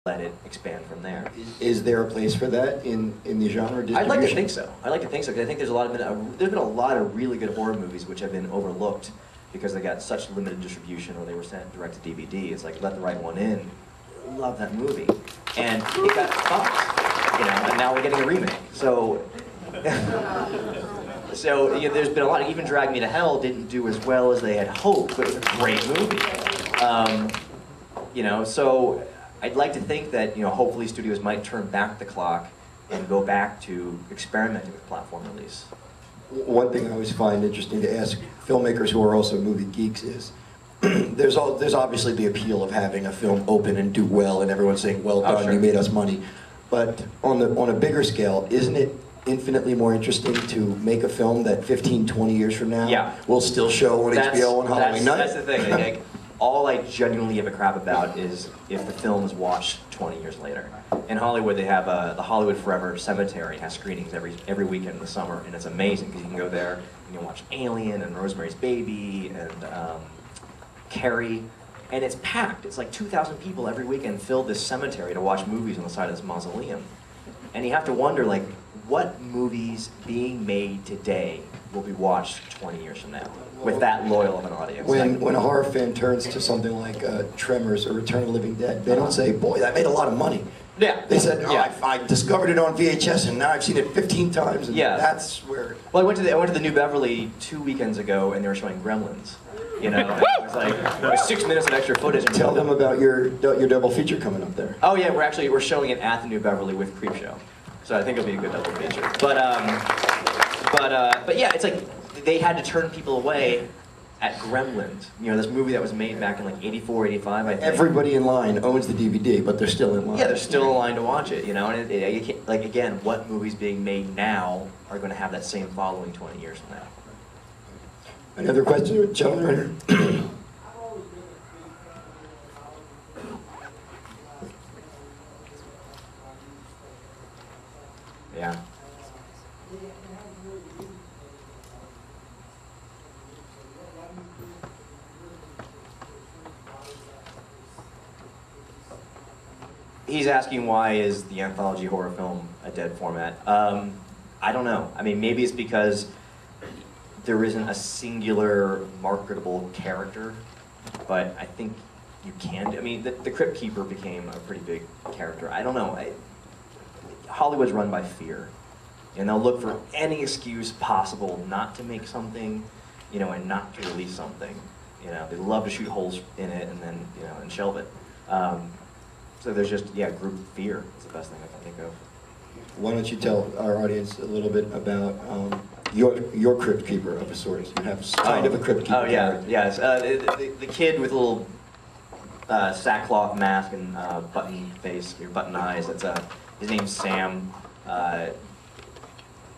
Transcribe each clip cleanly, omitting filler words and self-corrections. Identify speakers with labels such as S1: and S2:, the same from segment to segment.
S1: let it expand from there.
S2: Is there a place for that in the genre distribution?
S1: I'd like to think so. I'd like to think so, because I think there's been a lot of really good horror movies which have been overlooked because they got such limited distribution or they were sent direct to DVD. It's like, let the right one in. Love that movie. And it got fucked, and now we're getting a remake. So, there's been a lot. Even Drag Me to Hell didn't do as well as they had hoped, but it was a great movie. So I'd like to think that, hopefully studios might turn back the clock and go back to experimenting with platform release.
S2: One thing I always find interesting to ask filmmakers who are also movie geeks is, there's obviously the appeal of having a film open and do well, and everyone saying, "Well done,
S1: sure.
S2: You made us money." But on a bigger scale, isn't it infinitely more interesting to make a film that 15, 20 years from now will still show on HBO on Halloween night?
S1: That's the thing. All I genuinely give a crap about is if the film is watched 20 years later. In Hollywood, they have the Hollywood Forever Cemetery has screenings every weekend in the summer, and it's amazing because you can go there and you can watch Alien and Rosemary's Baby and Carrie, and it's packed. It's like 2,000 people every weekend fill this cemetery to watch movies on the side of this mausoleum. And you have to wonder, what movies being made today will be watched 20 years from now with that loyal of an audience?
S2: When a horror fan turns to something like Tremors or Return of the Living Dead, they don't say, "Boy, that made a lot of money."
S1: Yeah.
S2: They said, I discovered it on VHS and now I've seen it 15 times, and that's where...
S1: Well, I went to the New Beverly 2 weekends ago, and they were showing Gremlins. And it was 6 minutes of extra footage.
S2: Tell them about your double feature coming up there.
S1: Oh yeah, we're showing it at the New Beverly with Creepshow, so I think it'll be a good double feature. But yeah, it's like they had to turn people away at Gremlins. This movie that was made back in 84, 85, I think.
S2: Everybody in line owns the DVD, but they're still in line.
S1: Yeah, they're still in line to watch it, and again, what movies being made now are going to have that same following 20 years from now?
S2: Another question, gentleman right here.
S1: Yeah. He's asking, why is the anthology horror film a dead format? I don't know. I mean, maybe it's because there isn't a singular marketable character, but I think you can. I mean, the Crypt Keeper became a pretty big character. I don't know. Hollywood's run by fear, and they'll look for any excuse possible not to make something, and not to release something. They love to shoot holes in it and then, and shelve it. So there's just, group fear is the best thing I can think of.
S2: Why don't you tell our audience a little bit about your Crypt Keeper of a sort? You have kind of a Crypt Keeper.
S1: Oh yeah, yes. The kid with a little sackcloth mask and button face, or button eyes. His name's Sam.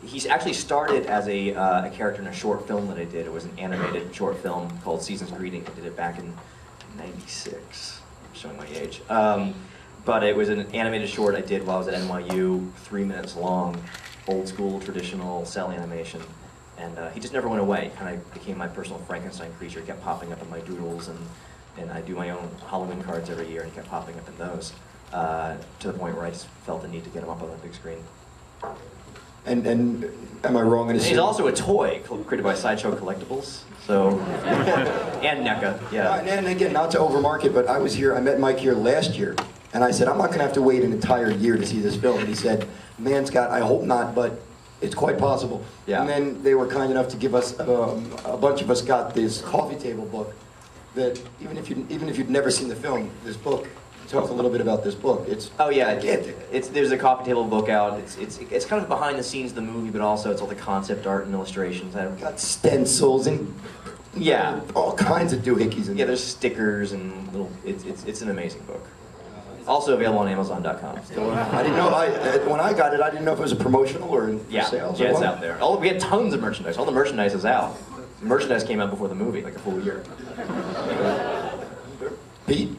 S1: He's actually started as a character in a short film that I did. It was an animated short film called Season's Greeting. I did it back in '96. I'm showing my age. But it was an animated short I did while I was at NYU, 3 minutes long, old school, traditional cell animation. And he just never went away. Kind of became my personal Frankenstein creature. He kept popping up in my doodles, and I do my own Halloween cards every year, and he kept popping up in those. To the point where I just felt the need to get him up on the big screen.
S2: And am I wrong in assuming...
S1: He's also a toy created by Sideshow Collectibles, so... and NECA, yeah.
S2: And again, not to overmarket, but I met Mike here last year, and I said, I'm not going to have to wait an entire year to see this film. And he said, man, Scott, I hope not, but it's quite possible.
S1: Yeah.
S2: And then they were kind enough to give us, a bunch of us got this coffee table book that even if you'd never seen the film, this book... Talk a little bit about this book. It's
S1: there's a coffee table book out. It's kind of behind the scenes of the movie, but also it's all the concept art and illustrations. I've
S2: got stencils and all kinds of doohickeys in there.
S1: There's stickers and little. It's an amazing book. Also available on Amazon.com.
S2: I didn't know. When I got it, I didn't know if it was a promotional or in sales.
S1: Yeah, it's out there. We had tons of merchandise. All the merchandise is out. The merchandise came out before the movie, like a full year.
S2: Pete.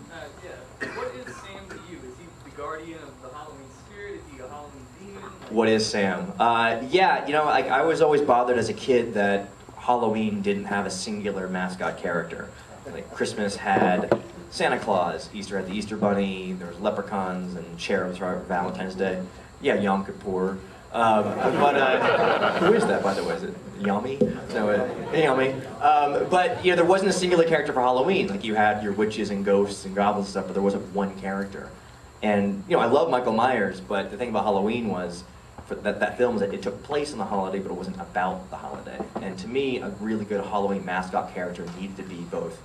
S1: What is Sam? I was always bothered as a kid that Halloween didn't have a singular mascot character. Like Christmas had Santa Claus, Easter had the Easter Bunny, there was leprechauns and cherubs for Valentine's Day. Yeah, Yom Kippur. Who is that, by the way? Is it Yummy? No, Yummy. But there wasn't a singular character for Halloween. Like, you had your witches and ghosts and goblins and stuff, but there wasn't one character. And I love Michael Myers, but the thing about Halloween was, for that film, was that it took place on the holiday, but it wasn't about the holiday. And to me, a really good Halloween mascot character needed to be both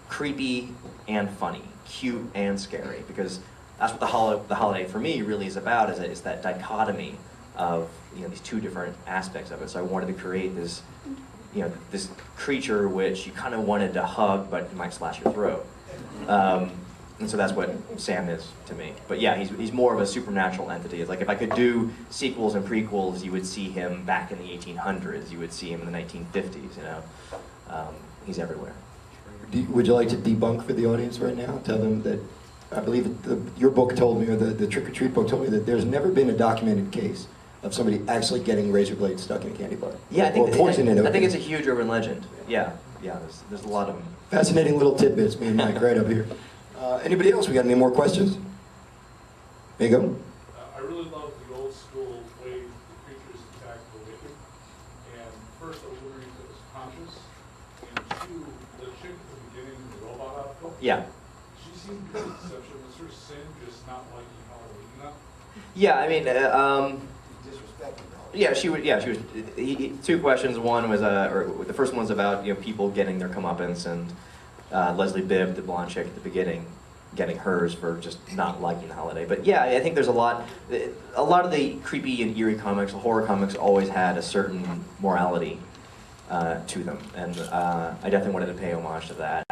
S1: creepy and funny, cute and scary, because that's what the holiday for me really is about. Is that dichotomy of these two different aspects of it. So I wanted to create this this creature which you kind of wanted to hug, but it might slash your throat. And so that's what Sam is to me. But yeah, he's more of a supernatural entity. It's like if I could do sequels and prequels, you would see him back in the 1800s. You would see him in the 1950s. He's everywhere.
S2: Would you like to debunk for the audience right now? Tell them that I believe your book told me, or the Trick or Treat book told me, that there's never been a documented case of somebody actually getting razor blades stuck in a candy bar.
S1: Yeah, I think
S2: poison in it.
S1: I think it's a huge urban legend. Yeah. There's a lot of them.
S2: Fascinating little tidbits, me and Mike, right up here. Anybody else? We got any more questions? There you go.
S3: I really love the old school way the creatures attack the wicked. And first, I was wondering if it was conscious. And two, the chick at the beginning, the robot outfit.
S1: Yeah.
S3: She seemed to be a deception. Was her sin just not liking Halloween enough?
S1: Yeah, I mean, yeah, she was. Two questions. One was, or the first one was about people getting their comeuppance, and Leslie Bibb, the blonde chick at the beginning, getting hers for just not liking the holiday. But yeah, I think there's a lot of the creepy and eerie comics, horror comics, always had a certain morality to them, and I definitely wanted to pay homage to that.